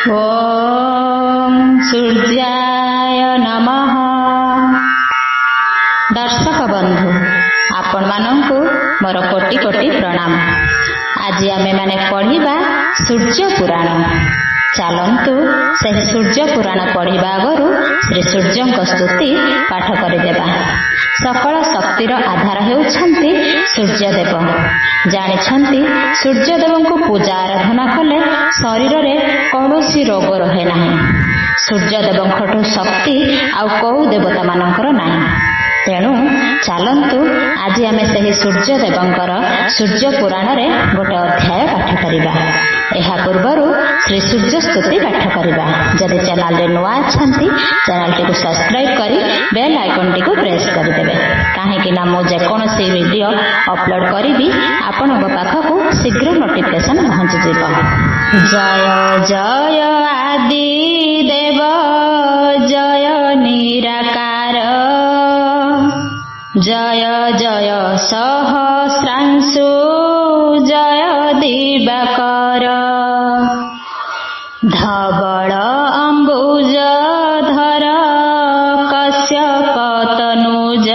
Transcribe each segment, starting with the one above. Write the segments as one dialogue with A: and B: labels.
A: ओम सूर्याय नमः। दर्शक बंधु आपण मानंकु मोर कोटि कोटि प्रणाम। आज आमे माने पढ़िबा सूर्य पुराण। चलंतु से सूर्य पुराण पढ़िबा आगरु श्री सूर्यंक स्तुति पाठ करिदेबा। सकल शक्तिर आधार हेउछंती सूर्यदेव। जानिछंती सूर्यदेवंकु पूजा आराधना कले शरीर रे कौनसी रोग रहे नाही। सूर्यदेवंकठु शक्ति आउ कोउ देवता मानकर नाही। तेणु चलंतु आज आमे सही सूर्यदेवंकर सूर्य पुराण रे गोटे अध्याय पाठ करिबा। एहा पूर्वरु श्री सूर्य स्तुति पाठ करिबा। जदि चैनल रे नुआ छंती चैनल टी को सब्सक्राइब करी बेल आइकन टी को प्रेस कर देबे। काहे कि ना मो जे कोनोसी वीडियो अपलोड करिबी आपनक पाखकु शीघ्र नोटिफिकेशन पहुंच जेबा। जय जय आदि देव जय निराकार जय जय सहस्रांशु जय दिवाकर धवल अम्बुज धर कश्यप तनुज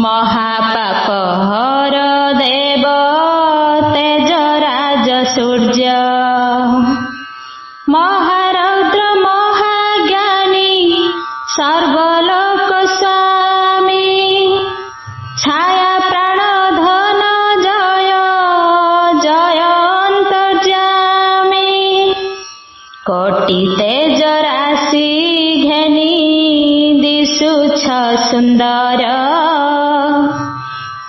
A: महापाप हर देव तेजराज सूर्य महारौद्र महाज्ञानी सर्वलोक स्वामी छाया प्राण धन जय जय अंतर्यामी कोटि तेज राशि घेनी दिशुछ सुंदर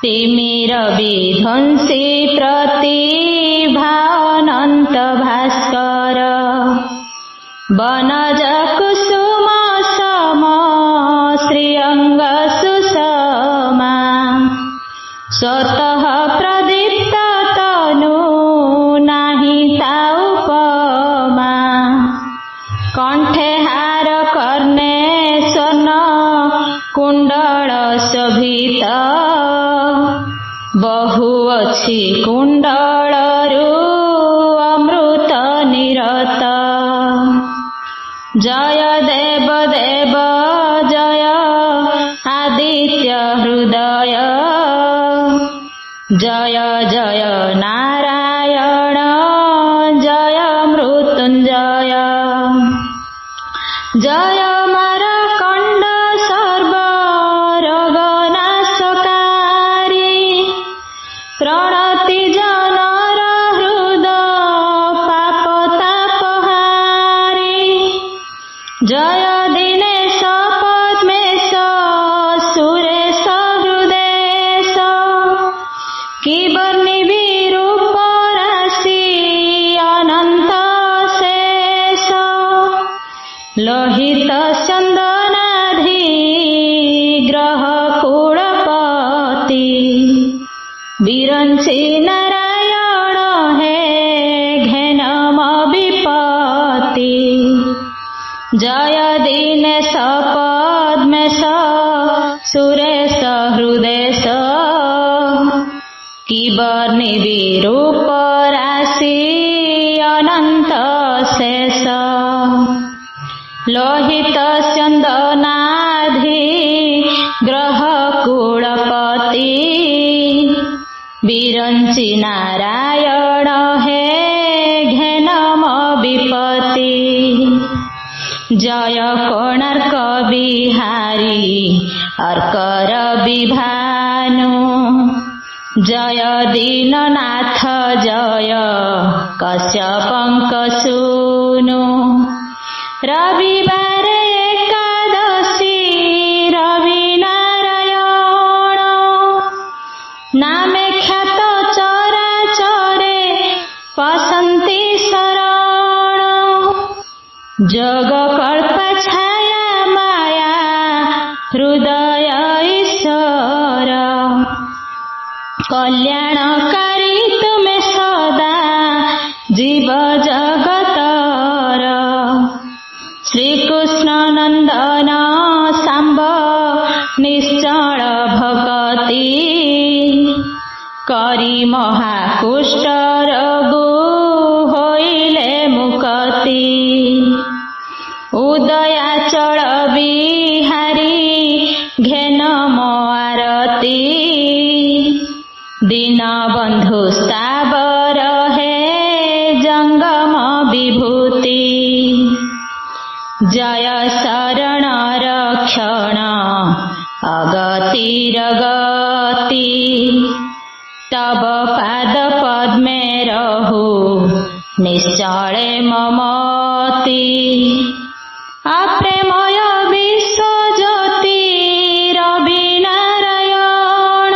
A: तिमिर विध्वंसी प्रतिभा अनंत भास्कर बनज कुसुम सम श्रीअंग सुषमा स्वतः प्रदीप्त तनु नाही ता उपमा कंठे हार कर्णे स्वर्ण कुंडल शोभित बहु अछि कुंडलरु अमृत निरत जय देव देव जय आदित्य हृदय जय जय नारायण जय मृत्युंजय जय मारकंड सर्व रोगनाशकारी प्रणति जनर हृदय पाप तापहारी जय दिनेश पद्मेश सुरेश हृदेश किबर्णि विरूप राशि अनंत शेष लोहित चंदनाधि ग्रह कुलपति विरंची नारायण हे घेनम विपत्ति जय दिनेश पद्मेश सुरेश हृदेश किबर्णि विरूप राशि अनंत शेष लोहित चंदनाधि ग्रह कुलपति विरंची नारायण हे घेनम विपत्ति जय कोणार्क बिहारी अर्कर विभानु जय दीननाथ जय कश्यपंक सूनु रविवार एकादशी रवि नारायण नामे ख्यात चराचरे पसंती शरण जग कल्प छाया माया हृदय ईश्वर कल्याणकारी तुमे सदा जीव जगतर श्रीकृष्ण नंदन सांब निश्चल भगति करी महाकुष्ठ रोग होइले मुक्ति जय शरण रक्षण अगतिर गति तब पाद पद्मे रहु निश्चले ममति अप्रेमय विश्व ज्योति रवि नारायण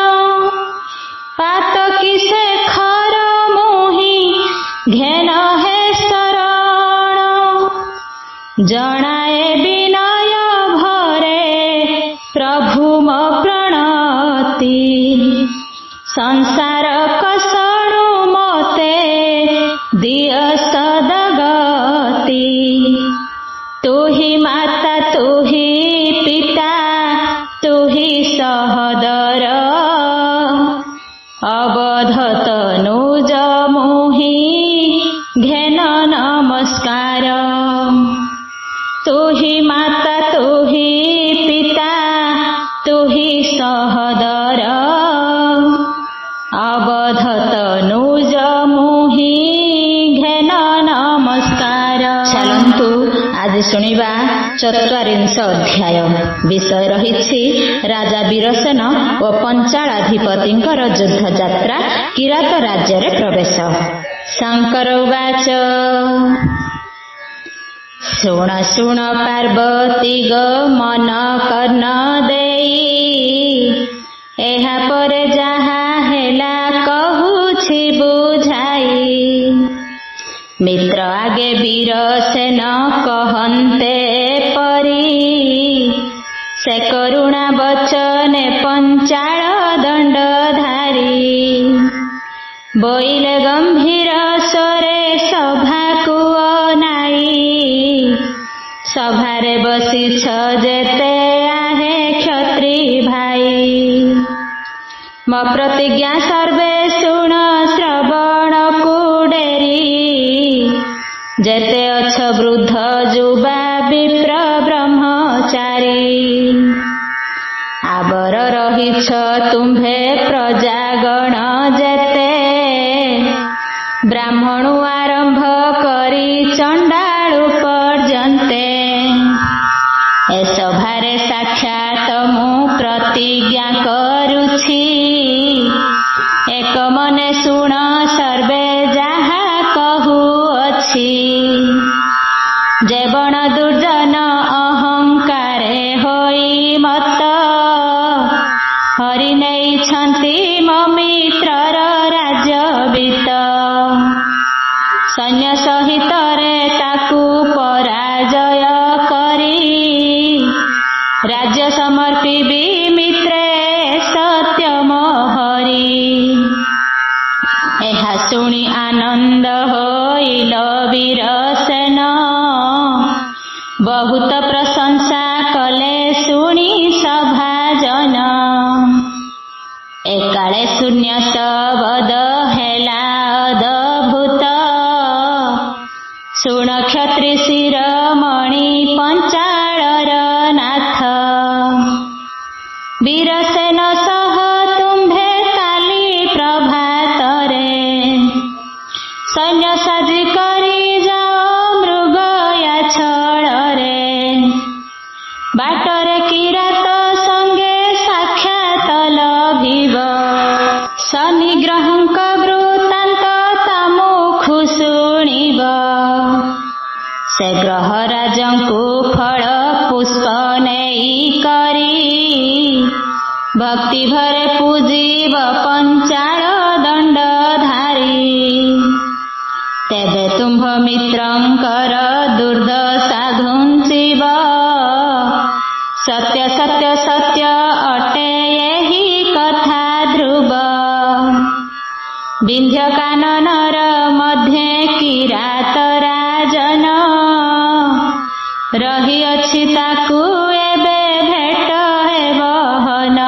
A: पातकी शेखर मोहि घेन हे शरण जनाए विनय भरे प्रभु मो प्रणति संसार कसणु मते दिय सदगति तू ही माता तू ही पिता तू ही सहोदर अवध तनुज मोहि घेन नमस्कार तू ही माता तू ही पिता तू ही सहोदर अवध तनुज मोहि घेन नमस्कार। चलन्तु आज शुणिबा 44 अध्याय। विषय रहिछि राजा वीरसेन ओ पंचालाधिपतिंकर युद्ध यात्रा किरात राज्य रे प्रवेश। शंकर उवाच शुण शुण पार्वती गो मन कर्ण देई एहा परे जहा हेला कहुछि बुझाई मित्र आगे वीरसेन कहन्ते परी से करुणा बचने पंचाल दंडधारी बोइले गंभीर स्वरे सभा को अनाई सभारे बसिछ जेते आहे क्षत्रि भाई मो प्रतिज्ञा सर्वे शुण श्रवण कुडेरी जेते अछ वृद्ध जुबा विप्र ब्रह्मचारी आबर रहिछ तुम्भे प्रजागण जेते ब्राह्मणु आरंभ करी चंडाळु पर्यन्ते ए सभारे साक्षात मु प्रतिज्ञा करुछि एक मने शुण सर्वे जहा कहुअछि जेबण दुर्जन अहंकारे होई मत हरि नेइछन्ति मो मित्रर राज्य वित्त सैन्य सहित रे ताकू पराजय करी राज्य समर्पिबी मित्रे सत्यम हरि एहा शुणी आनंद होइल वीरसेन बहुत प्रशंसा कले शुणी सभाजन एकाले शून्य शब्द हेला अद्भुत शुण क्षत्रि शिरोमणि पंचाळर नाथ वीरसेन सह तुम्भे काली प्रभातरे सैन्य साजी करी जाओ मृगया छଳରେ बाटरे किरात संगे साक्षात लभिब शनिग्रहଙ୍କ वृत्तान्त तामुखु शुणिब से ग्रह राजंकु फल पुष्प नेई करी भक्ति भरे पूजिब पंचाल दंडधारी तेबे तुम्भ मित्रंकर दुर्दशा घुंचिब सत्य सत्य सत्य अटे एही कथा ध्रुव विंध्य काननर मध्ये किरात राजन रहिअछि ताकू एबे भेट हेबहन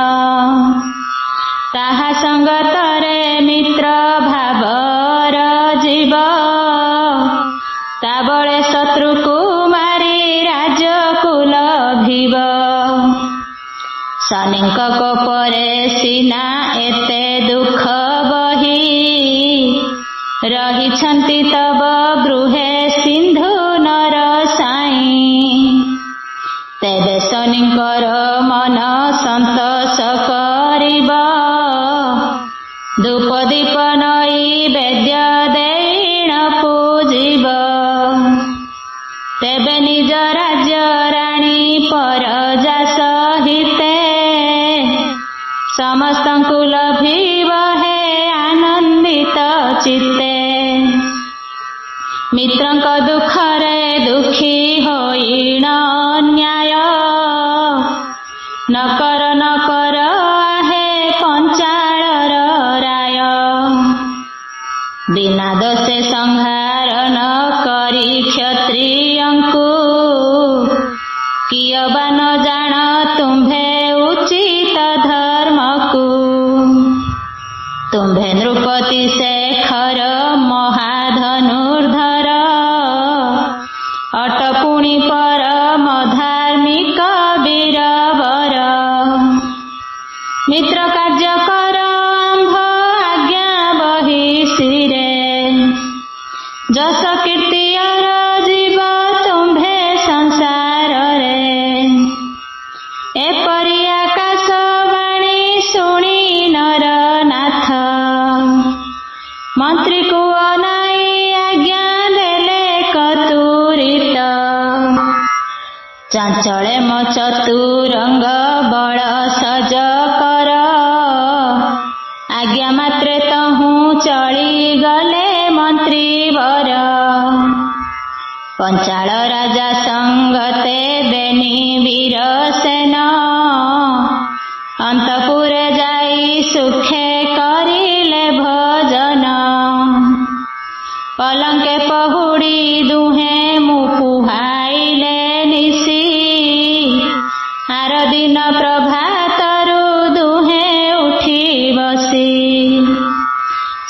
A: ताहा संगतरे मित्र भावर जीव ताबळे शत्रु कुमारी राजकुल भीव शनिଙ୍କ कोपरे सिना एते दुख बही रहिछन्ति तब गृहे सिंधु नर साई ଜନୀଙ୍କର ମନ ସନ୍ତୋଷ କରିବ। ଧୂପ ଦୀପ ନଈ ବେଦ୍ୟ ଦେଇଣ ପୂଜିବ। ତେବେ ନିଜ ରାଜ୍ୟ ରାଣୀ ପରଜା ସହିତେ ସମସ୍ତଙ୍କୁ ଲଭିବ ହେ ଆନନ୍ଦିତ ଚିତ୍ତେ। ମିତ୍ରଙ୍କ ଦୁଃଖରେ ଦୁଃଖୀ ହୋଇଣ ଅନ୍ୟାୟ। ନକର ନକର ଆହେ ପଞ୍ଚାଳର ରାୟ। ବିନା ଦୋଷେ ସଂହାର ନ କରି କ୍ଷତ୍ରିୟଙ୍କୁ। କିଏ ବା ନ ଜାଣ ତୁମ୍ଭେ ଉଚିତ ଧର୍ମକୁ। ତୁମ୍ଭେ ନୃପତି ଶେଖର ମହାଧନୁର୍ଦ୍ଧର। ଅଟ ପୁଣି ପରମ ଧାର୍ମିକ ବୀରବର। ମିତ୍ର କାର୍ଯ୍ୟ କର ଆମ୍ଭ ଆଜ୍ଞା ବହି ଶିରେ। ଯଶ କୀର୍ତ୍ତି ଅରଜିବ ତୁମ୍ଭେ ସଂସାରରେ। ଏପରି ଆକାଶବାଣୀ ଶୁଣି ନରନାଥ। ମନ୍ତ୍ରୀକୁ ଅନାଇ ଆଜ୍ଞା ଦେଲେ କତୁରିତ। ଚଞ୍ଚଳେ ମୋ ଚତୁରଙ୍ଗ ବଳ ସଜ କର। ଆଜ୍ଞା ମାତ୍ରେ ତହୁଁ ଚଳିଗଲେ ମନ୍ତ୍ରୀବର। ପଞ୍ଚାଳ ରାଜା ସଙ୍ଗତେ ବେନି ବୀର ସେନ। ଅନ୍ତପୁରେ ଯାଇ ସୁଖେ କରିଲେ ଭଜନ। ପଲଙ୍କେ ପହୁଡ଼ି ଦୁହେଁ ମୁପୁହାଇଲେ ନିଶି। ଆର ଦିନ ପ୍ରଭାତରୁ ଦୁହେଁ ଉଠି ବସି।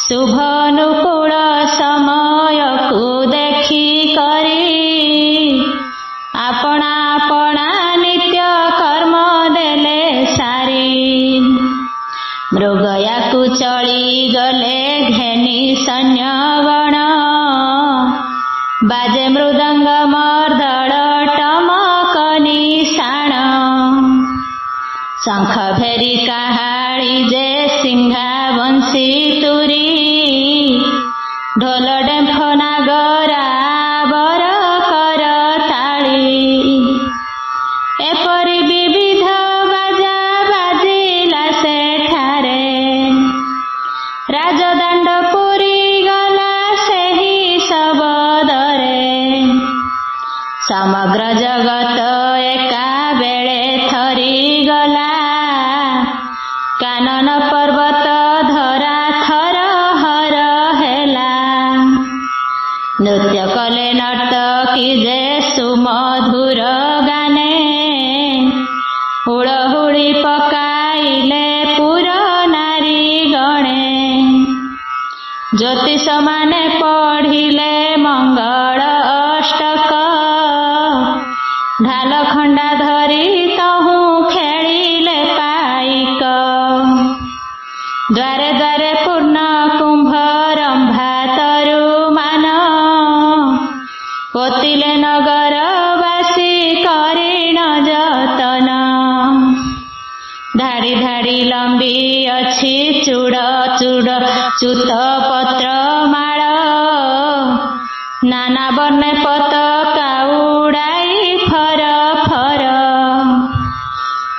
A: ଶୁଭ ଅନୁକୂଳ ସମୟକୁ ଦେଖି କରି। ଆପଣା ଆପଣା ନିତ୍ୟ କର୍ମ ଦେଲେ ସାରି। ମୃଗୟାକୁ ଚଳିଗଲେ ଘେନି ସୈନ୍ୟଗଣ। ବାଜେ ମୃଦଙ୍ଗ ମର୍ଦ୍ଦଳ ଟମକ ନିଶାଣ। ଶଙ୍ଖ ଭେରି କାହାଳି ଯେ ସିଂହା ବଂଶୀ ତୁରୀ। ଢୋଲ ଡେମ୍ଫ ନାଗରା ବର କର ତାଳି। ଏପରି ବିବିଧ ବାଜା ବାଜିଲା ସେଠାରେ। ରାଜଦାଣ୍ଡ ପୁରୀ ଗଲା ସେହି ଶବଦରେ। ସମଗ୍ର ଜଗତ ଏକାବେଳେ ଥରିଗଲା। କାନନ ପର୍ବତ ଧରା ଥର ହର ହେଲା। ନୃତ୍ୟ କଲେ ନର୍ତ୍ତକୀ ଯେ ସୁମଧୁର ଗାନେ। ହୁଳହୁଳି ପକାଇଲେ ପୁର ନାରୀ ଗଣେ। ଜ୍ୟୋତିଷ ମାନେ ପଢ଼ିଲେ ମଙ୍ଗଳ ଅଷ୍ଟକ। ଢାଲ ଖଣ୍ଡା ଧରି ତହୁଁ ଖେଳିଲେ ପାଇକ। ଦ୍ୱାରେ ଦ୍ୱାରେ ପୂର୍ଣ୍ଣ କୁମ୍ଭ ରମ୍ଭା ତରୁମାନ। ପୋତିଲେ ନଗରବାସୀ କରିଣ ଯତନ। ଧାଡ଼ି ଧାଡ଼ି ଲମ୍ବି ଅଛି ଚୂଡ଼ ଚୂଡ଼ ଚୂତ ପତ୍ର ମାଳ। ନାନା ବର୍ଣ୍ଣେ ପତାକା ଉଡ଼ାଇ ଫର ଫର।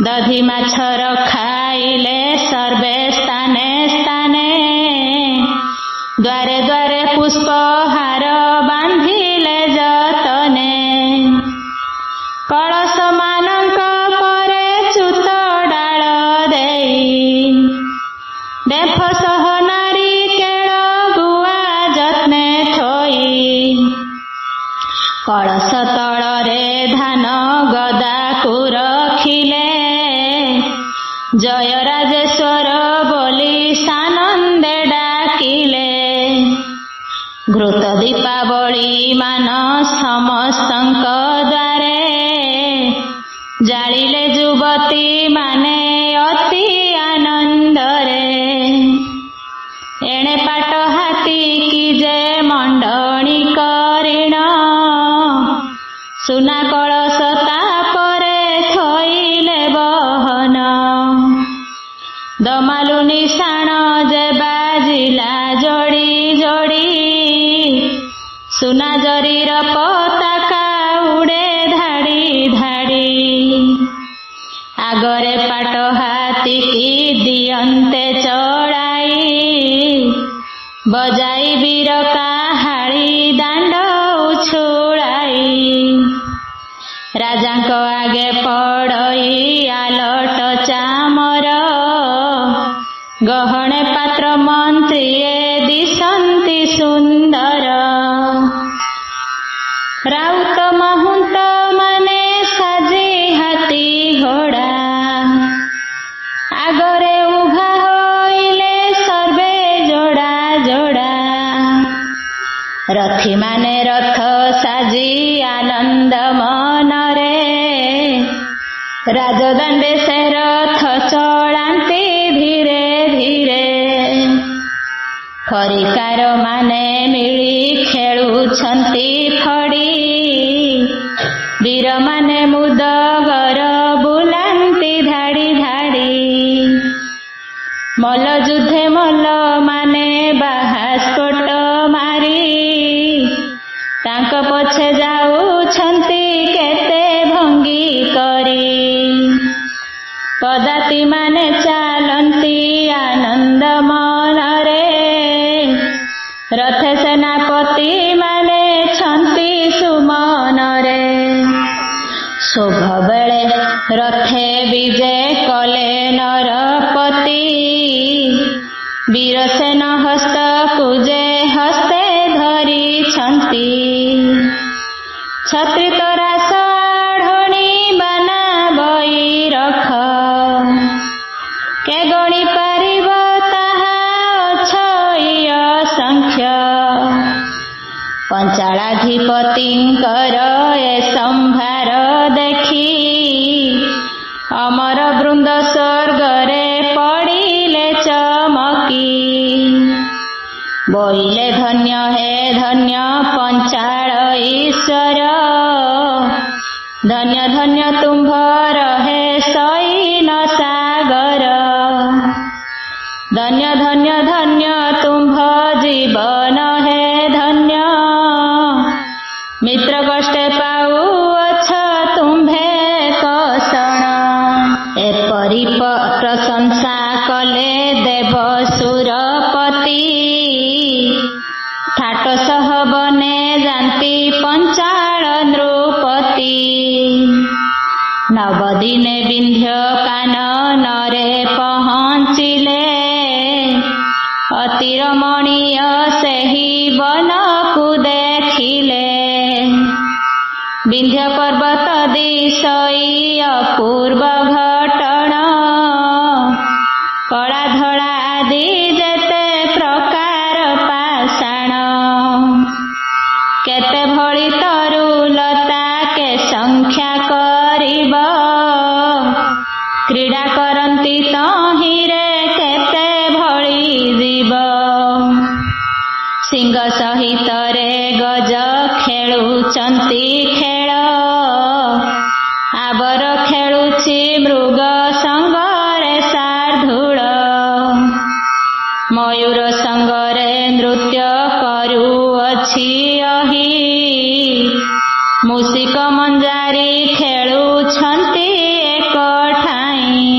A: ଦଧି ମାଛ ରଖାଇଲେ ସର୍ବେ ସ୍ଥାନେ ସ୍ଥାନେ। ଦ୍ୱାରେ ଦ୍ୱାରେ ପୁଷ୍ପହାର ବାନ୍ଧିଲେ ଯତନେ। କଳସ ମାନଙ୍କ ପରେ ଚୂତ ଡାଳ ଦେଇ। ଡେମ୍ଫ ସହ ନାରୀ କେଳ ଗୁଆ ଯତ୍ନେ ଥୋଇ। କଳସ ତଳରେ ଧାନ ଗଦାକୁ ରଖିଲେ। ଜୟ ରାଜେଶ୍ୱର ବୋଲି ସାନନ୍ଦେ ଡାକିଲେ। ଘୃତ ଦୀପାବଳି ମାନ ସମସ୍ତଙ୍କ ଦ୍ୱାରେ। ଜାଳିଲେ ଯୁବତୀ ମାନେ ଅତି ଆନନ୍ଦରେ। ଏଣେ ପାଟ ହାତୀ କି ଯେ ମଣ୍ଡଣି କରିଣ। ସୁନା କଳସ ତାପରେ ଥୋଇ ସୁନା ଜରିର ପତାକା ଉଡ଼େ ଧାଡ଼ି ଧାଡ଼ି। ଆଗରେ ପାଟ ହାତୀକି ଦିଅନ୍ତେ ଚଳାଇ, ବଜାଇ ବୀର କାହାଳୀ ଦାଣ୍ଡ ଉଛୁଳାଇ। ରାଜାଙ୍କ ଆଗେ ପଡ଼ଇ ଆଲଟ ଚାମର, ଗହଣେ ପାତ୍ର ମନ୍ତ୍ରୀଏ ଦିଶନ୍ତି ସୁନ୍ଦର। ରାଉତ ମହୁନ୍ତ ମାନେ ସାଜି ହାତୀ ଘୋଡ଼ା, ଆଗରେ ଉଭା ହୋଇଲେ ସର୍ବେ ଯୋଡ଼ା ଯୋଡ଼ା। ରଥୀମାନେ ରଥ ସାଜି ଆନନ୍ଦ ମନରେ, ରାଜଦାଣ୍ଡେ ସେ ରଥ ଚଳାନ୍ତି ଧୀରେ ଧୀରେ। ଖରିକାର ମାନେ ମିଳି ଖେଳୁଛନ୍ତି ଫଡ଼ି, ବୀରମାନେ ମୁଦଗର ବୁଲାନ୍ତି ଧାଡ଼ି ଧାଡ଼ି। ମଲ୍ଲ ଯୁଦ୍ଧେ ମଲ୍ଲ ମାନେ ବାହାସ୍ଫୋଟ ମାରି, ତାଙ୍କ ପଛେ ଯାଉଛନ୍ତି କେତେ ଭଙ୍ଗୀ କରି। ପଦାତି ମାନେ ଚାଲନ୍ତି ଆନନ୍ଦ ମନରେ, ରଥେ ସେନାପତି ମାନେ ଛନ୍ତି ସୁମନରେ। ଶୋଭ ବେଳେ ରଥେ ବିଜେ କଲେ ନରପତି, ବୀରସେନ ହସ୍ତକୁ ଯେ ହସ୍ତେ ଧରିଛନ୍ତି। ଛତ୍ରୀ ତରାସ ଆଢ଼ଣୀ ବାନା ବୈରଖ, କେ ଗଣି ପାରିବ ତାହା ଅଛଇ ଅସଂଖ୍ୟ। ପଞ୍ଚାଳାଧିପତିଙ୍କର ଏ ସମ୍ଭାର ଦେଖି, ଅମର ବୃନ୍ଦ ସ୍ୱର୍ଗରେ ପଡ଼ିଲେ ଚମକି। ବୋଇଲେ ଧନ୍ୟ ହେ ଧନ୍ୟ ପଞ୍ଚାଳ ଈଶ୍ୱର, ଧନ୍ୟ ଧନ୍ୟ ତୁମ୍ଭର ହେ ସୈନ ସାଗର। ଧନ୍ୟ ଧନ୍ୟ ଧନ୍ୟ ତୁମ୍ଭ ଜୀବନ ହେ ଧନ୍ୟ, ମିତ୍ର କଷ୍ଟେ ପାଉଅଛ ତୁମ୍ଭେ କଷଣ। ଏପରି ପ୍ରଶଂସା କଲେ ଦେବ ସୁରପତି, ଠାଟ ସହ ବନେ ଯାନ୍ତି ପଞ୍ଚାଳ ନୃପତି। ନବଦିନେ ବିନ୍ଧ୍ୟ କାନନରେ ପହଞ୍ଚିଲେ, ଅତି ରମଣୀୟ ସେହି ବନକୁ ଦେଖିଲେ। ବିନ୍ଧ୍ୟ ପର୍ବତ ଦିଶଇ ଅପୂର୍ବ ଘଟଣା, କଳା ଧଳା ଆଦି ଯେତେ ପ୍ରକାର ପାଷାଣ। କେତେ ଭଳି ତରୁଲତା କେ ସଂଖ୍ୟା କରିବ, କ୍ରୀଡ଼ା କରନ୍ତି ତହିଁରେ କେତେ ଭଳି ଜୀବ। ସିଂହ ସହିତରେ ଗଜ ଖେଳୁଛନ୍ତି ଖେଳ, ଆବର ଖେଳୁଛି ମୃଗ ସଙ୍ଗରେ ଶାର୍ଦୂଳ। ମୟୂର ସଙ୍ଗରେ ନୃତ୍ୟ କରୁଅଛି ଅହି, ମୂଷିକ ମଞ୍ଜାରୀ ଖେଳୁଛନ୍ତି ଏକ ଠାଇଁ।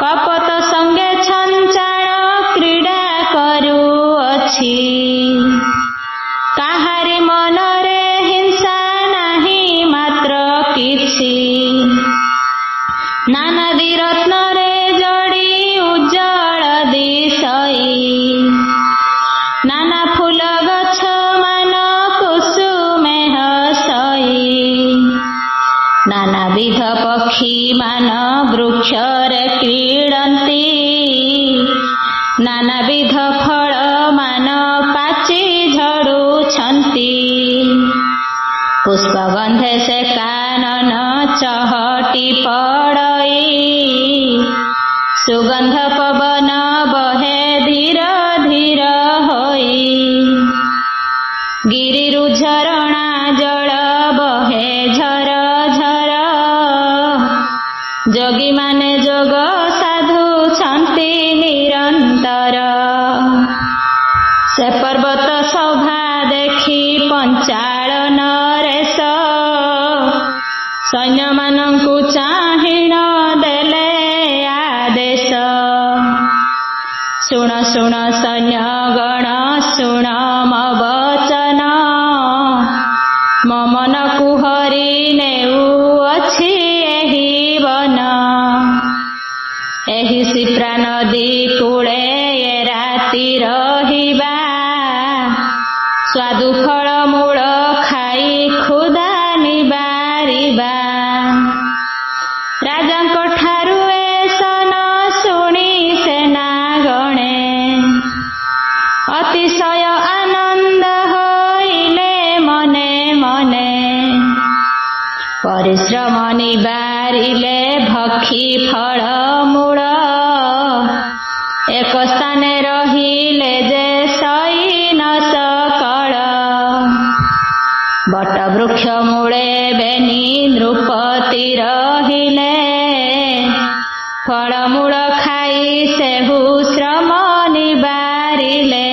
A: କପଟ ସଙ୍ଗେ ଛଞ୍ଚାଣ କ୍ରୀଡ଼ା କରୁଅଛି, କାହାରି ମନରେ ହିଂସା ନାହିଁ ମାତ୍ର କିଛି। ନାନାଦି ରତ୍ନରେ ଯୋଡ଼ି ଉଜ୍ଜଳ ଦିଶଇ, ନାନା ଫୁଲ ଗଛ ମାନ କୁସୁମେ ହସଇ। ନାନାବିଧ ପକ୍ଷୀ ମାନ ବୃକ୍ଷରେ କ୍ରୀଡ଼ନ୍ତି, ନାନାବିଧ ଫଳ ମାନ ପାଚି ଝଡୁଛନ୍ତି। ପୁଷ୍ପଗନ୍ଧେ ସେ କାନନ ଚହଟି ପଡ଼ଇ, ସୁଗନ୍ଧ ପବନ ବହେ ଧୀର ଧୀର ହୋଇ। ଗିରିରୁ ଝରଣା ଜଳ ବହେ ଝର ଝର, ଯୋଗୀମାନେ ଯୋଗ ସାଧୁଛନ୍ତି ନିରନ୍ତର। ସେ ପର୍ବତ ସଭା ଦେଖି ପଞ୍ଚାଳ ନରେଶ ସୈନ୍ୟମାନଙ୍କୁ ଚାହିଁଣ ଦେଲେ ଆଦେଶ। ଶୁଣ ଶୁଣ ସୈନ୍ୟଗଣ ଶୁଣ ମୋ ବଚନ, ମୋ ମନକୁ ହରି ନେଉଅଛି ଏହି ବନ। ଏହି ଶିପ୍ରା ନଦୀ କୂଳେ ଏ ରାତି ରହିବା, ସ୍ୱାଦୁ ଫଳମୂଳ ଖାଇ କ୍ଷୁଧା ନିବାରିବା। ରାଜାଙ୍କ ଠାରୁ ଏ ସନ ଶୁଣି ସେନାଗଣେ ଅତିଶୟ ଆନନ୍ଦ ହୋଇଲେ ମନେ ମନେ। ପରିଶ୍ରମ ନିବାରିଲେ ଭକ୍ଷୀ ଫଳମୂଳ, ଏକ ସ୍ଥାନେ ରହିଲେ ଯେ ସୈନ ସକଳ। ବଟ ବୃକ୍ଷ ମୂଳେ ବେନି ନୃପତି ରହିଲେ, ଫଳମୂଳ ଖାଇ ସେହୁ ଶ୍ରମ ନିବାରିଲେ।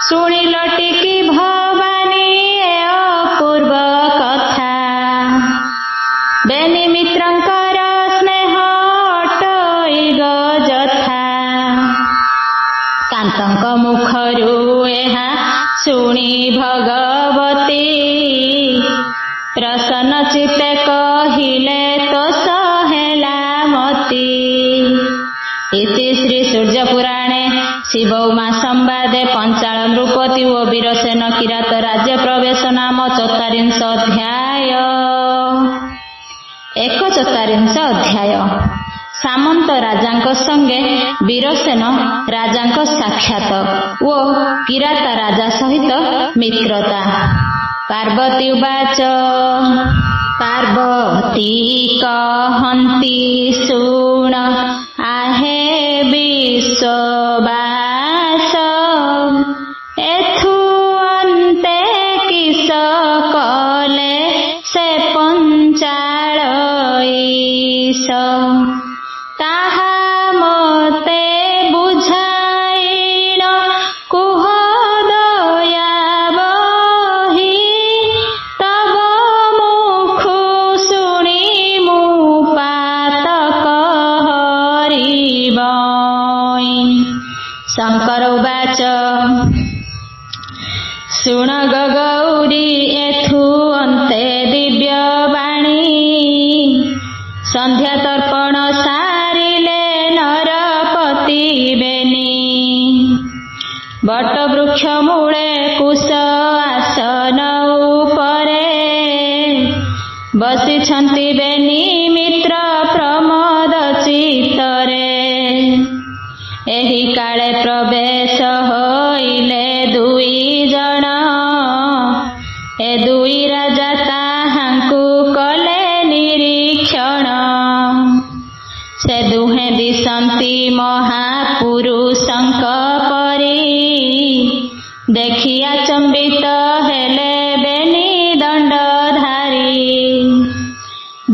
A: ଶୁଣିଲ ଟିକି ଭବାନୀ ଏ ଅପୂର୍ବ କଥା, ବେନି ମିତ୍ରଙ୍କର ସ୍ନେହ ଅଟଇଗ ଯଥା। କାନ୍ତଙ୍କ ମୁଖରୁ ଏହା ଶୁଣି ଭଗବତୀ, ପ୍ରସନ୍ନ ଚିତ୍ତେ କହିଲେ ତୋଷ ହେଲା ମତି। ଇତି ଶ୍ରୀ ସୂର୍ଯ୍ୟ ପୁରାଣେ ଶିବ ଉମା ସମ୍ବାଦେ ପଞ୍ଚାଳ ନୃପତି ଓ ବୀରସେନ କିରାତ ରାଜ୍ୟ ପ୍ରବେଶ ନାମ 44 ଅଧ୍ୟାୟ। 41 ଅଧ୍ୟାୟ। ସାମନ୍ତ ରାଜାଙ୍କ ସଙ୍ଗେ ବୀରସେନ ରାଜାଙ୍କ ସାକ୍ଷାତ ଓ କିରାତ ରାଜା ସହିତ ମିତ୍ରତା। ପାର୍ବତୀ ଉବାଚ ପାର୍ବତୀ କହନ୍ତି ଶୁଣ ଆହେ ବିଶ୍ୱବାସ, ଏଥୁ ଅନ୍ତେ କିସ କଲେ ସେ ପଞ୍ଚାଳ ଈଶ। ତାହା ମତେ ବୁଝାଇଣ କୁହ ଦୟା ବହି, ତବ ମୁଖୁ ଶୁଣି ମୁଁ ପାତକ ହରିବଇ। ଶଙ୍କର ଉବାଚ ଶୁଣ ଗଗୌରୀ ଏଥୁ ଅନ୍ତେ ଦିବ୍ୟ ବାଣୀ, ସନ୍ଧ୍ୟା ତର୍ପଣ ସାରିଲେ ନରପତି ବେନି। ବଟ ବୃକ୍ଷ ମୂଳେ କୁଶ ଆସନ ଉପରେ, ବସିଛନ୍ତି ବେନି ମିତ୍ର ପ୍ରମୋଦ ଚିତ୍ତରେ। ଏହି କାଳେ ପ୍ରବେଶ ହୋଇଲେ ଦୁଇ ଜଣ, ଏ ଦୁଇ ରାଜା ତାହାଙ୍କୁ କଲେ ନିରୀକ୍ଷଣ। ସେ ଦୁହେଁ ଦିଶନ୍ତି ମହାପୁରୁଷଙ୍କ ପରି, ଦେଖି ଆଚମ୍ବିତ ହେଲେ ବେନି ଦଣ୍ଡଧାରୀ।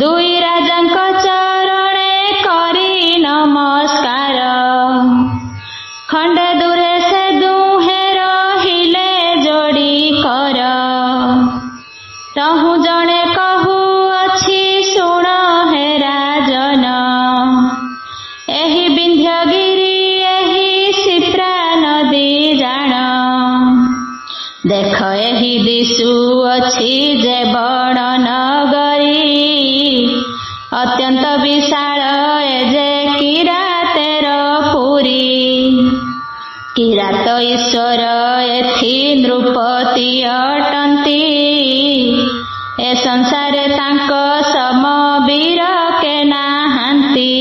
A: ଦୁଇ ରାଜାଙ୍କ ଚରଣେ କରି ନମସ୍କାର, ଖଣ୍ଡେ ଦୂରେ ସେ ଦୁହେଁ ରହିଲେ ଯୋଡ଼ି କର। ତହୁଁ ଜଣେ କହୁଅଛି ଶୁଣ ହେ ରାଜନ, ଏହି ବିନ୍ଧ୍ୟଗିରି ଏହି ଶିପ୍ରା ନଦୀ ଜାଣ। ଦେଖ ଏହି ଦିଶୁଅଛି ଯେ ବଣ ନଗରୀ, ଅତ୍ୟନ୍ତ ବିଶାଳ ଏ ଯେ କିରାତେର ପୁରୀ। କିରାତ ଈଶ୍ୱର ଏଥି ନୃପତି ଅଟନ୍ତି, ଏ ସଂସାରେ ତାଙ୍କ ସମ ବୀର କେ ନାହାନ୍ତି।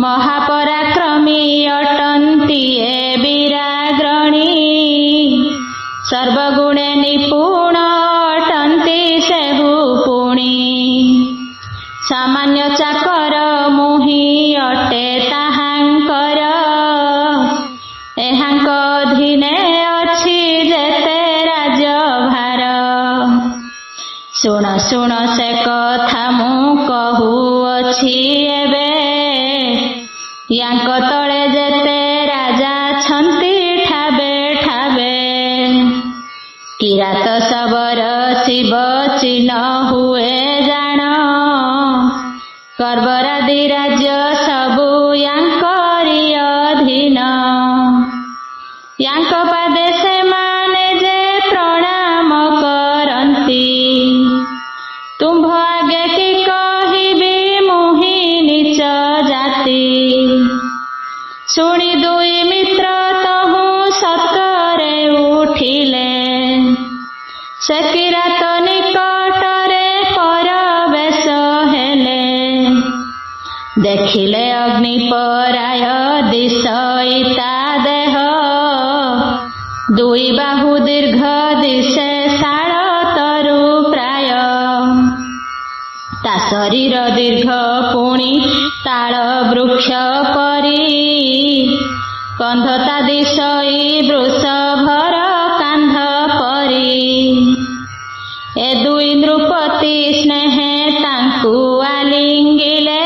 A: ମହାପରାକ୍ରମୀ ଅଟନ୍ତି ଏ ବୀରାଗ୍ରଣୀ, ସର୍ବଗୁଣେ ନିପୁଣ ଅଟନ୍ତି ସେହୁ ପୁଣି। ସାମାନ୍ୟ ଚାକର ମୁହିଁ ଅଟେ ତାହାଙ୍କର, ଏହାଙ୍କ ଅଧୀନେ ଅଛି ଯେତେ ରାଜ୍ୟଭାର। ଶୁଣ ଶୁଣ ସେ କଥା ମୁଁ କହୁଅଛି ଏବେ, ୟାଙ୍କ ତଳେ ଯେତେ ରାଜା ଛନ୍ତି ଠାବେ न हुए जाण कर्बरादि राज्य सबु यांकरी अधीन यांक पादे से माने जे प्रणाम करंती तुम्भ आगे की कहिबी मुहि नीच जाति शुणी दुई मित्र तहु सत्करे उठिले से किरात निकटरे परवेश हेले देखिले अग्नि पराय दिशयिता देह दुई बाहु दीर्घ दिशे शाल तरु प्राय ता शरीर दीर्घ पुणी ताल वृक्ष परी कंधता दिशई वृषभर कांध परी ए दुई नृपति स्नेहे तांकु आलिंगिले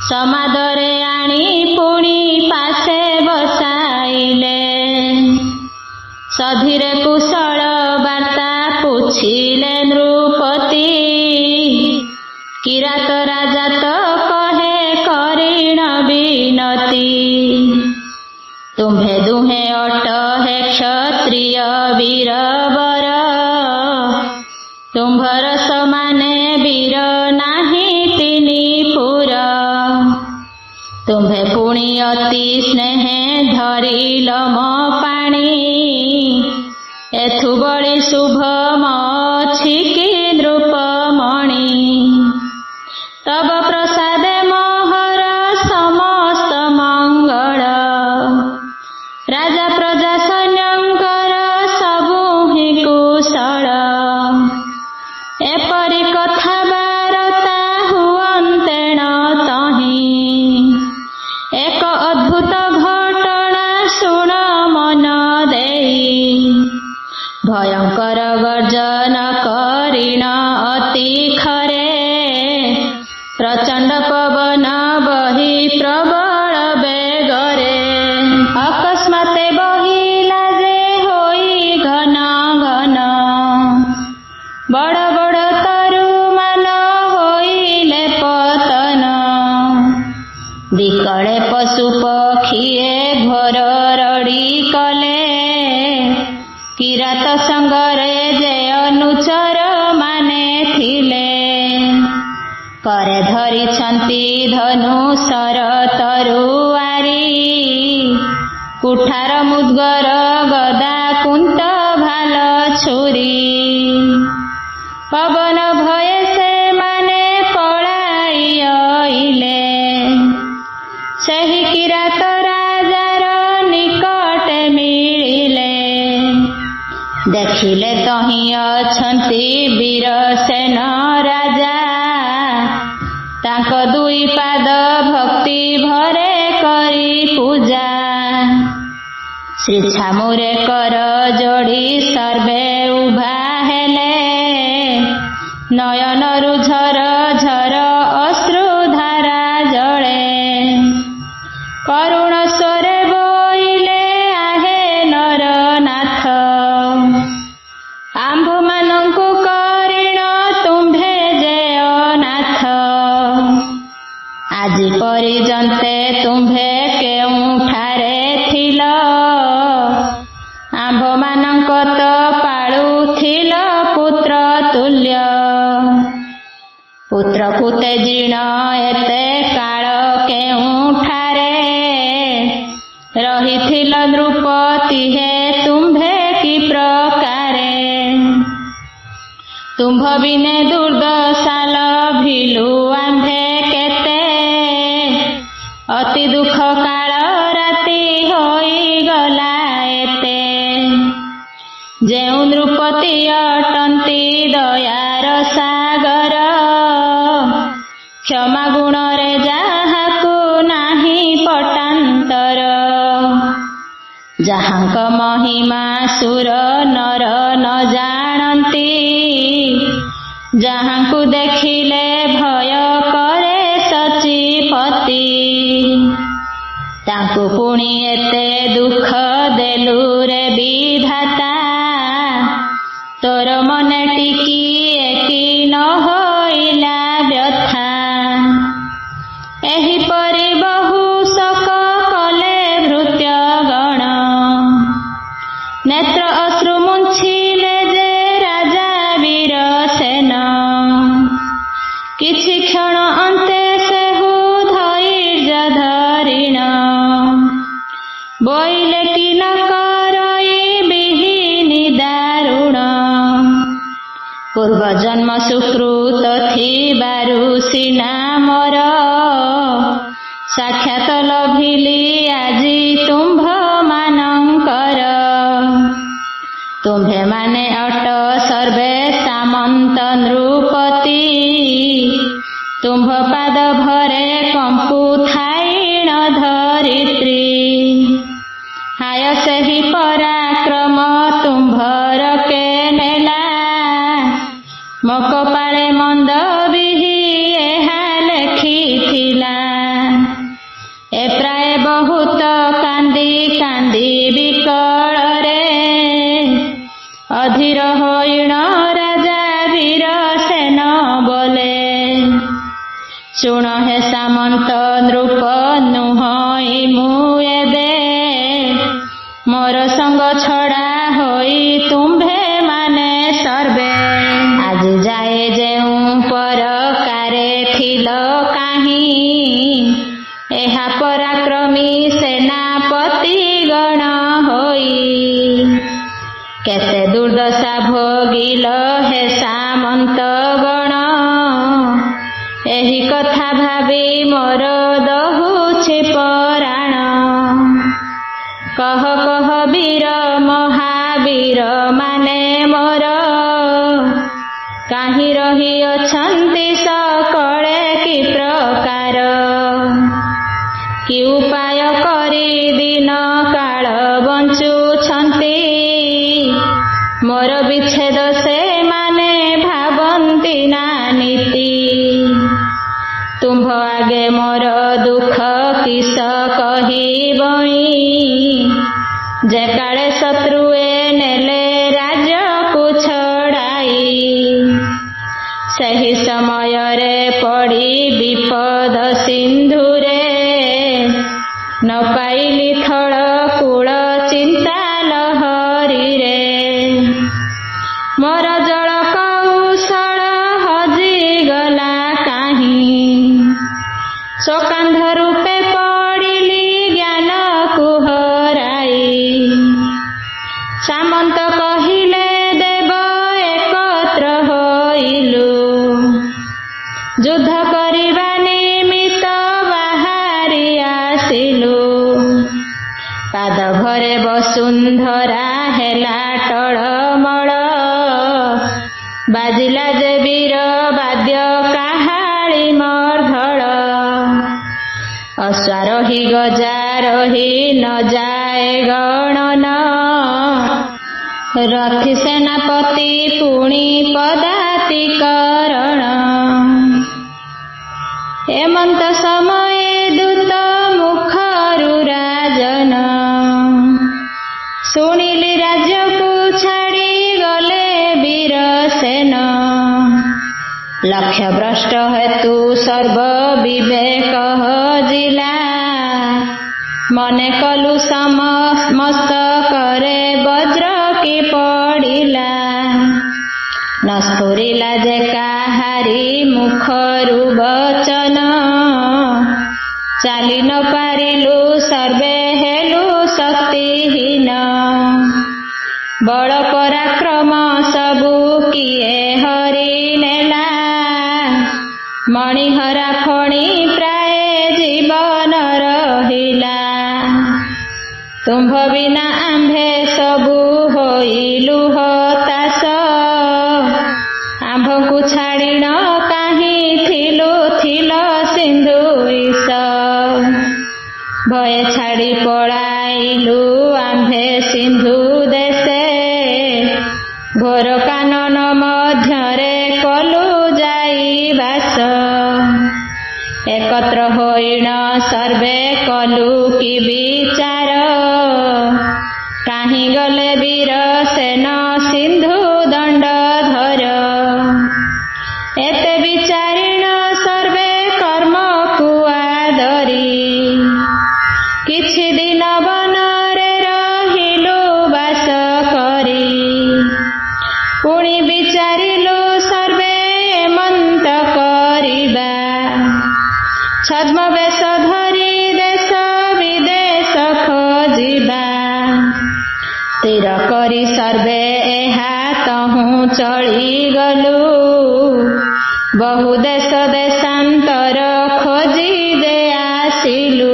A: समादरे आनी पुणी पासे बसाइले सधीरे कुशल वार्ता पूछिले नृपति किरात राजा तो कहे करिण विनती तुम्हे दुहे अट हे क्षत्रिय वीरवर तुम्भर समाने वीर नाही तिनी पुर तुम्हे पुणी अति स्नेहे धरिल मो पाणी एथु बड़ी शुभ मछि कि नृपमणि तब प्रसादे मोहर समस्त मंगल राजा प्रजा सैन्यंकर सबु हि कुशल एपरि कथा बारता हुअन्तेण तहि एक अद्भुत घटना शुण मन देई भयंकर गर्जन करिण अति खरे प्रचंड पवन बही प्रबल बेगरे अकस्माते बहिला जे होई घन घन बड़ बड़ तरु मान होइले पतन विकले पशु पक्षीए घोर रड़ी कले किरात संगरे जे अनुचर माने थिले करे धरिछंती धनुषर तरुआरी कुठार मुद्गर गदा कुंत भाल छुरी पवन भय से माने पलाई आइले सही किरात राजार निकट मिलिले देखिले तहि अछंती वीर सेन राजा तांक दुई पाद भक्ति भरे करी पूजा श्री छामुरे कर जोड़ी सर्वे उभा हेले नयनरु झर झर अश्रुधारा जळे करुण स्वरे बोइले आहे नरनाथ आंभ मानंकु करिण तुम्भे जे अनाथ आजि परिजन्ते तुम्भे केउठारे थिल आंभ मानंक तो पाळुथिल पुत्र तुल्य पुत्र कुते जीर्ण एते काळ केउठारे रहिथिल नृपति हे तुम्भे कि प्रकारे तुम्भ बिने दुर्दशाल भिलु आंभे केते अति दुख काल राति होई गला एते जेउ नृपति अटंती दयार सागर क्षमा गुण रे जाहाकु नाही पटांतर जहाँक महिमा सुर नर न जानती जहाँकु देखिले भय करे सचिपति तांकु पुणी एते दुख देलु रे विधाता तोर मने टिकी नेत्र अश्रु मुंछिले जे राजा वीर सेन किछि क्षण अन्ते सेहु धैर्य धरिण बोइले कि न करई बिहिनी दारुण पूर्व जन्म सुकृत थिबारु सिना मोर साक्षात लभिली आजी तुम्भ मानंकर तुम्भे माने अट सर्वे सामंत नृपति तुम्भ पाद भरे कंपु थाइण धरित्री हाय सेहि पराक्रम तुम्भर के नेला मो कपाळे मंद बिहि एहा लेखिथिला ए प्राय बहुत कांदी कांदी विकल रे अधीर होइण राजा वीर सेन बोले शुण हे सामंत नृप नुहई मु एबे मोर संग छड़ा होई तुम्भे माने सर्वे आज जाए जेउ परकारे थिल काहीं एहा पराक्रमी सेनापति गण होई केते दुर्दशा भोगिल हे सामंत गण एही कथा भाबी मोर दहुछि पराण कह कह वीर महावीर माने मोर काहि रही अछंती सकळे कि प्रकार कि उपाय करी दिन काल बंचुछंती मोर विच्छेद से माने भाबंती ना नीति तुम्भ आगे मोर दुख किस कहिबई जे काले शत्रुए नेले राज्य को छड़ाई सही समय रे पड़ी विपद सिंधुरे न पाइली थल कूल चिंता लहरी रे मोर जल कौशल हजिगला काहीं शोकांध रूपे पड़िली ज्ञान को हराई सामंत कहिले देव एकत्र होइलु युद्ध करिबा निमित्त बाहारी आसिलु पाद घरे वसुंधरा हेला टळमळ बाजिला जे वीर बाद्य काहाळी मर्धळ अश्वारोही गजारोही न जाए गणन रथी सेनापति पुणी पदातिकरण एमंत समय दूत मुखरु राजन शुणिली राज्य को छाड़ी गले वीर सेन लक्ष्य भ्रष्ट हेतु सर्व विवेक हजिला मने कलु समस्त करे वज्र की पड़िला न स्फुरिला जे काहारी मुखरु वचन चाली न पारिलु सर्वे हेलु शक्तिहीन बड़ पराक्रम सबु किए हरि नेला मणिहरा खणी प्राय जीवन रहिला तुम्भ बिना आंभे सबु होइलु हताश आंभକୁ छाड़िण काहीं थिलु थिल सिंधु ईश भय छाड़ी पळाइलु आंभे सिंधु देशे घोर कानन मध्यरे कलु जाई बास एकत्र होइण सर्वे कलु कि विचार काहीं गले वीर सेन सिंधु दंड धर एते विचारिण सर्वे कर्म कुआदरी किछि दिन बनरे रहिलु बास ସ୍ଥିର କରି ସର୍ବେ ଏହା ତହୁଁ ଚଳିଗଲୁ। ବହୁ ଦେଶ ଦେଶାନ୍ତର ଖୋଜି ଯେ ଆସିଲୁ।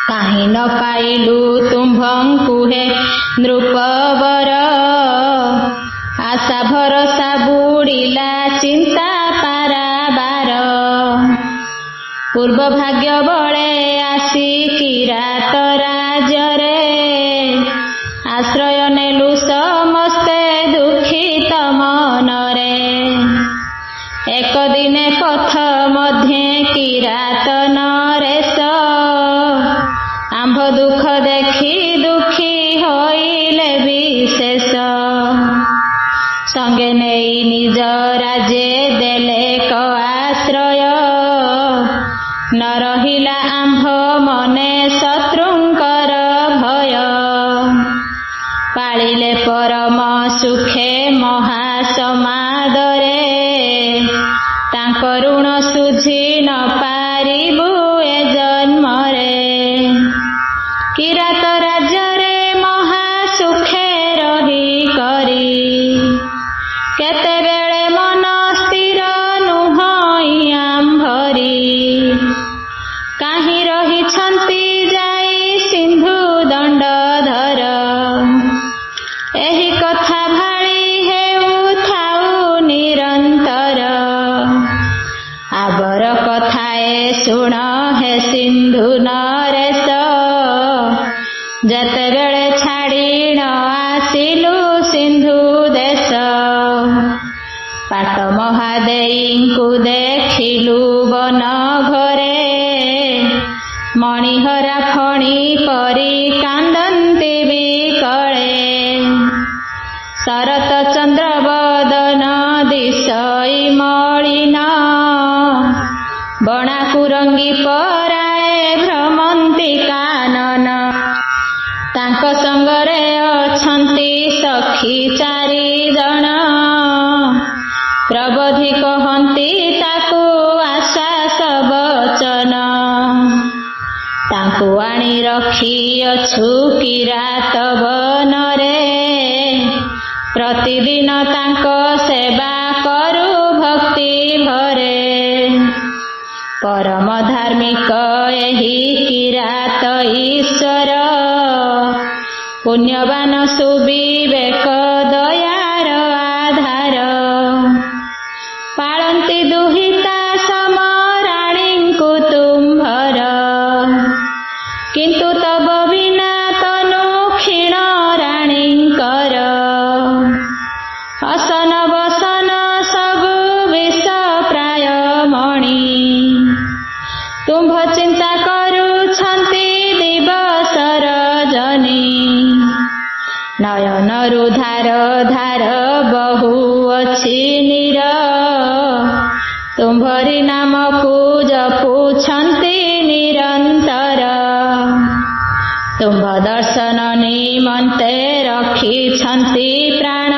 A: କାହିଁ ନ ପାଇଲୁ ତୁମ୍ଭଙ୍କୁ ହେ ନୃପବର। ଆଶା ଭରସା ବୁଡ଼ିଲା ଚିନ୍ତା ପାରାବାର। ପୂର୍ବ ଭାଗ୍ୟ ବଳେ ଆସି କିରାତ ରାଜ୍ୟରେ। ଆଶ୍ରୟ ନେଲୁ ସମସ୍ତେ ଦୁଃଖିତ ମନରେ। ଏକ ଦିନେ ପଥ ମଧ୍ୟେ କିରାତ ନରେଶ। ଆମ୍ଭ ଦୁଃଖ ଦେଖି ଦୁଃଖୀ ହୋଇଲେ ବିଶେଷ। ସଙ୍ଗେ ନେଇ ନିଜ ରାଜେ ଦେଲେ କ ଆଶ୍ରୟ। ନ ରହିଲା ଆମ୍ଭ ମନେ ଶତ୍ରୁଙ୍କର ଭୟ। ପାଳିଲେ ପରମ ସୁଖେ ମହାସମାଦରେ। ତାଙ୍କ ଋଣ ଶୁଝି ନ ପାରିବୁ ଏ ଜନ୍ମରେ। କିରାତ ରାଜ୍ୟରେ ମହା ସୁଖେ ରହି କରି। କେତେବେଳେ ମନ ସ୍ଥିର ନୁହଁ ଆମ୍ଭରି। କାହିଁ ରହିଛନ୍ତି ଯାଇ ସିନ୍ଧୁ ଦଣ୍ଡଧର। ଏହି କଥା ଭାଳି ହେଉଥାଉ ନିରନ୍ତର। ଆବର କଥାଏ ଶୁଣ ହେ ସିନ୍ଧୁ ନରେଶ। ଯେତେବେଳେ ଛାଡ଼ି ନ ଆସିଲୁ ସିନ୍ଧୁ ଦେଶ। ପାଟ ମହାଦେଈଙ୍କୁ ଦେଖିଲୁ ବନ ଘରେ। ମଣିହରା ଫଣି ପରି କାନ୍ଦନ୍ତି ବିକଳେ। ଶରତ ଚନ୍ଦ୍ର ବଦନ ଦିଶଇ ମଳିନ। ବଣା କୁରଙ୍ଗୀ ପରାଏ ଭ୍ରମନ୍ତି କାନନ। ତାଙ୍କ ସଙ୍ଗରେ ଅଛନ୍ତି ସଖୀ 4 ଜଣ। ପ୍ରବୋଧି କହନ୍ତି ତାକୁ ଆଶ୍ୱାସ ବଚନ। ତାଙ୍କୁ ଆଣି ରଖିଅଛୁ କିରାତ ବନରେ। ପ୍ରତିଦିନ ତାଙ୍କ ସେବା କରୁ ଭକ୍ତି ଭରେ। ପରମ ଧାର୍ମିକ ଏହି କିରାତ ଈଶ୍ୱର। ପୁଣ୍ୟବାନ ସୁବିବେକ ଦୟାର ଆଧାର। ପାଳନ୍ତି ଦୁହିତା ସମରାଣୀଙ୍କୁ ତୁମ୍ଭର। କିନ୍ତୁ ତବ ବିନା ତନୁ କ୍ଷୀଣ ରାଣୀଙ୍କର। ଅସନ ବସନ ସବୁ ବିଷ ପ୍ରାୟ ମଣି। ତୁମ୍ଭ ଚିନ୍ତା କରୁଛନ୍ତି ଦିବସ ରଜନୀ। ନୟନରୁ ଧାର ଧାର ବହୁ ଅଛି ନୀର। ତୁମ୍ଭରି ନାମକୁ ଜପୁଛନ୍ତି ନିରନ୍ତର। ତୁମ୍ଭ ଦର୍ଶନ ନିମନ୍ତେ ରଖିଛନ୍ତି ପ୍ରାଣ।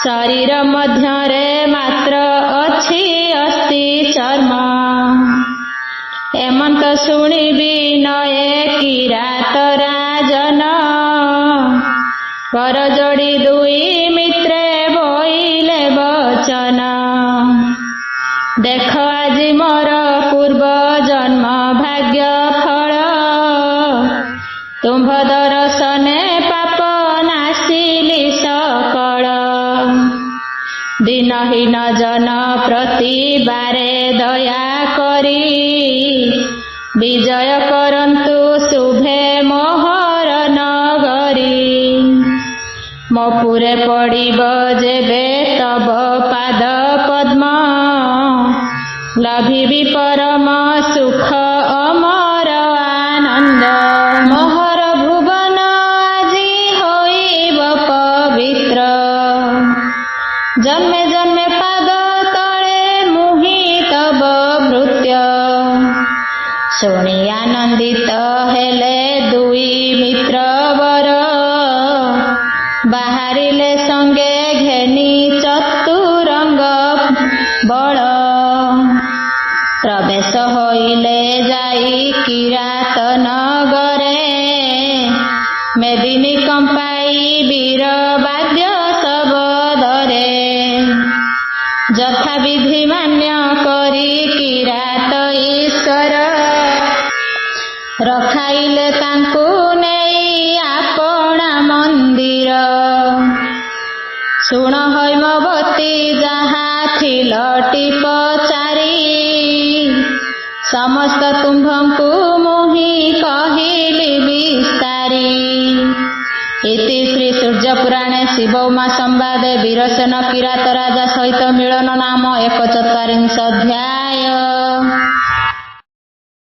A: ଶରୀର ମଧ୍ୟରେ ମାତ୍ର ଅଛି ଅସ୍ଥି ଚର୍ମ। ଏମନ୍ତ ଶୁଣି ବିନୟେ କିରାତ ରାଜନ। କର ଯୋଡ଼ି ଦୁଇ ମିତ୍ରେ ବୋଇଲେ ବଚନ। ଦେଖ ଆଜି ମୋର ପୂର୍ବ ଜନ୍ମ ଭାଗ୍ୟ ଫଳ। ତୁମ୍ଭ ଦର୍ଶନେ ପାପ ନାଶିଲି ସକଳ। ଦିନହୀନ ଜନ ପ୍ରତି ବାରେ ଦୟା କରି। ବିଜୟ କରନ୍ତୁ ଶୁଭେ ମୋହର ନଗରୀ। ମୋ ପୁରେ ପଡ଼ିବ ଯେବେ ତବ ପାଦ ପଦ୍ମ। ଲଭିବି ପରମ ସୁଖ ଅମର ଆନନ୍ଦ। ମୋହର ଭୁବନ ଆଜି ହୋଇବ ପବିତ୍ର। ଜନ୍ମେ ଜନ୍ମେ ପାଦ ତଳେ ମୁହିଁ ତବ ଭୃତ୍ୟ। ଶୁଣି ଆନନ୍ଦିତ ହେଲେ ଦୁଇ ମିତ୍ର ବର। ବାହାରିଲେ ସଙ୍ଗେ ଘେନି ଚତୁରଙ୍ଗ ବଳ। ପ୍ରବେଶ ହୋଇଲେ ଦିନି କମ୍ପାଇ ବୀର ବାଦ୍ୟ ଶବଦରେ ଯଥାବିଧି ମାନ୍ୟ କରି କିରାତ ଈଶ୍ୱର ରଖାଇଲେ ତାଙ୍କୁ ନେଇ ଆପଣା ମନ୍ଦିର। ଶୁଣ ହୈମବତୀ ଯାହା ଥିଲଟି ପଚାରି ସମସ୍ତ ତୁମ୍ଭଙ୍କୁ ମୁହିଁ କହିଲି ବିସ୍ତାରି। ଇତି ଶ୍ରୀ ସୂର୍ଯ୍ୟ ପୁରାଣେ ଶିବ ଉମା ସମ୍ବାଦେ ବୀରସେନ କିରାତ ରାଜା ସହିତ ମିଳନ ନାମ 1/4 ଅଧ୍ୟାୟ।